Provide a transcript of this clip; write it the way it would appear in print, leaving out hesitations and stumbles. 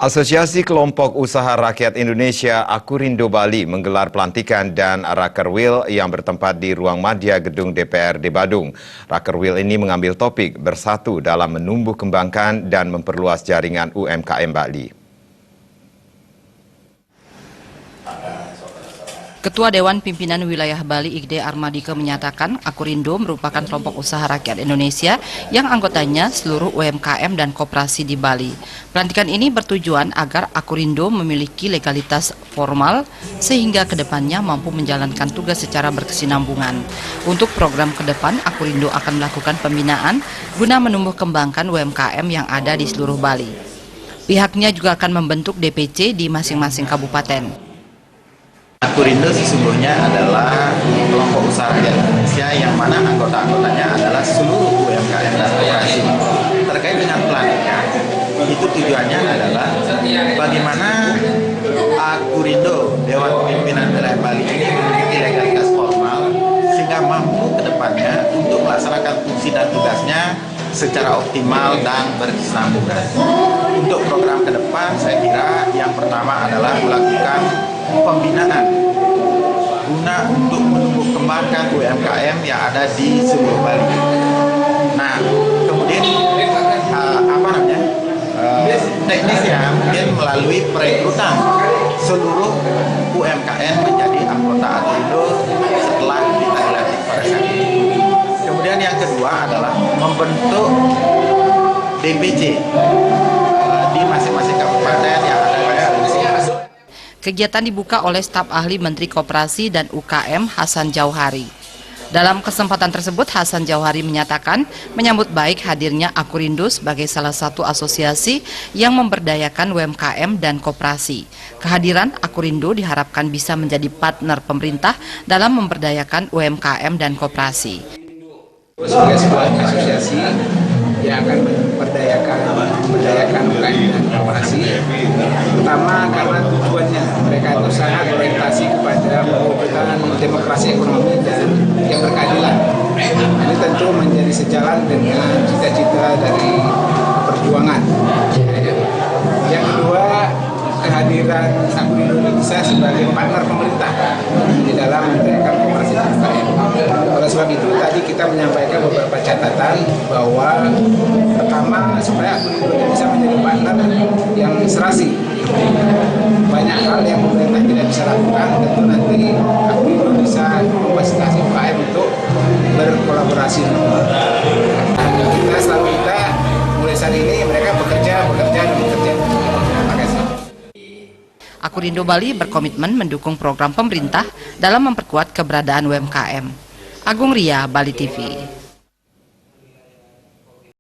Asosiasi Kelompok Usaha Rakyat Indonesia Akurindo Bali menggelar pelantikan dan Rakerwil yang bertempat di Ruang Madya Gedung DPRD Badung. Rakerwil ini mengambil topik bersatu dalam menumbuh kembangkan dan memperluas jaringan UMKM Bali. Ketua Dewan Pimpinan Wilayah Bali Igde Armadike menyatakan Akurindo merupakan kelompok usaha rakyat Indonesia yang anggotanya seluruh UMKM dan koperasi di Bali. Pelantikan ini bertujuan agar Akurindo memiliki legalitas formal sehingga kedepannya mampu menjalankan tugas secara berkesinambungan. Untuk program ke depan, Akurindo akan melakukan pembinaan guna menumbuh kembangkan UMKM yang ada di seluruh Bali. Pihaknya juga akan membentuk DPC di masing-masing kabupaten. Akurindo sesungguhnya adalah kelompok usaha rakyat Indonesia yang mana anggota-anggotanya adalah seluruh UMKM dan koperasi. Terkait dengan pelantikan, itu tujuannya adalah bagaimana Akurindo, Dewan Pimpinan Wilayah Bali ini memiliki legalitas formal sehingga mampu ke depannya untuk melaksanakan fungsi dan tugasnya secara optimal dan berkesinambungan. Untuk program ke depan, saya kira yang pertama adalah melakukan pembinaan guna untuk menumbuh kembangkan UMKM yang ada di seluruh Bali. Nah, kemudian teknisnya mungkin melalui perekrutan seluruh UMKM menjadi anggota Akurindo setelah kita dilantik pada saat ini. Kemudian yang kedua adalah membentuk DPC di masing-masing kabupaten yang ada di Indonesia. Kegiatan dibuka oleh staf ahli Menteri Koperasi dan UKM Hasan Jauhari. Dalam kesempatan tersebut, Hasan Jauhari menyatakan menyambut baik hadirnya Akurindo sebagai salah satu asosiasi yang memberdayakan UMKM dan koperasi. Kehadiran Akurindo diharapkan bisa menjadi partner pemerintah dalam memberdayakan UMKM dan koperasi. Sebagai sebuah asosiasi yang akan memberdayakan UKM dan koperasi, pertama karena tujuannya mereka itu sangat orientasi kepada mewujudkan demokrasi ekonomi dan yang berkeadilan. Ini tentu menjadi sejalan dengan cita-cita dari perjuangan. Yang kedua, kehadiran Akurindo bisa sebagai partner pemerintah di dalam memberdayakan koperasi dan UKM. Oleh sebab itu tadi kita menyampaikan beberapa catatan bahwa pertama supaya Akurindo bisa menjadi partner yang serasi. Banyak hal yang pemerintah tidak bisa lakukan, tentu nanti Akurindo bisa memfasilitasi UKM untuk berkolaborasi. Kita selalu minta mulai saat ini mereka bekerja. Akurindo Bali berkomitmen mendukung program pemerintah dalam memperkuat keberadaan UMKM. Agung Ria, Bali TV.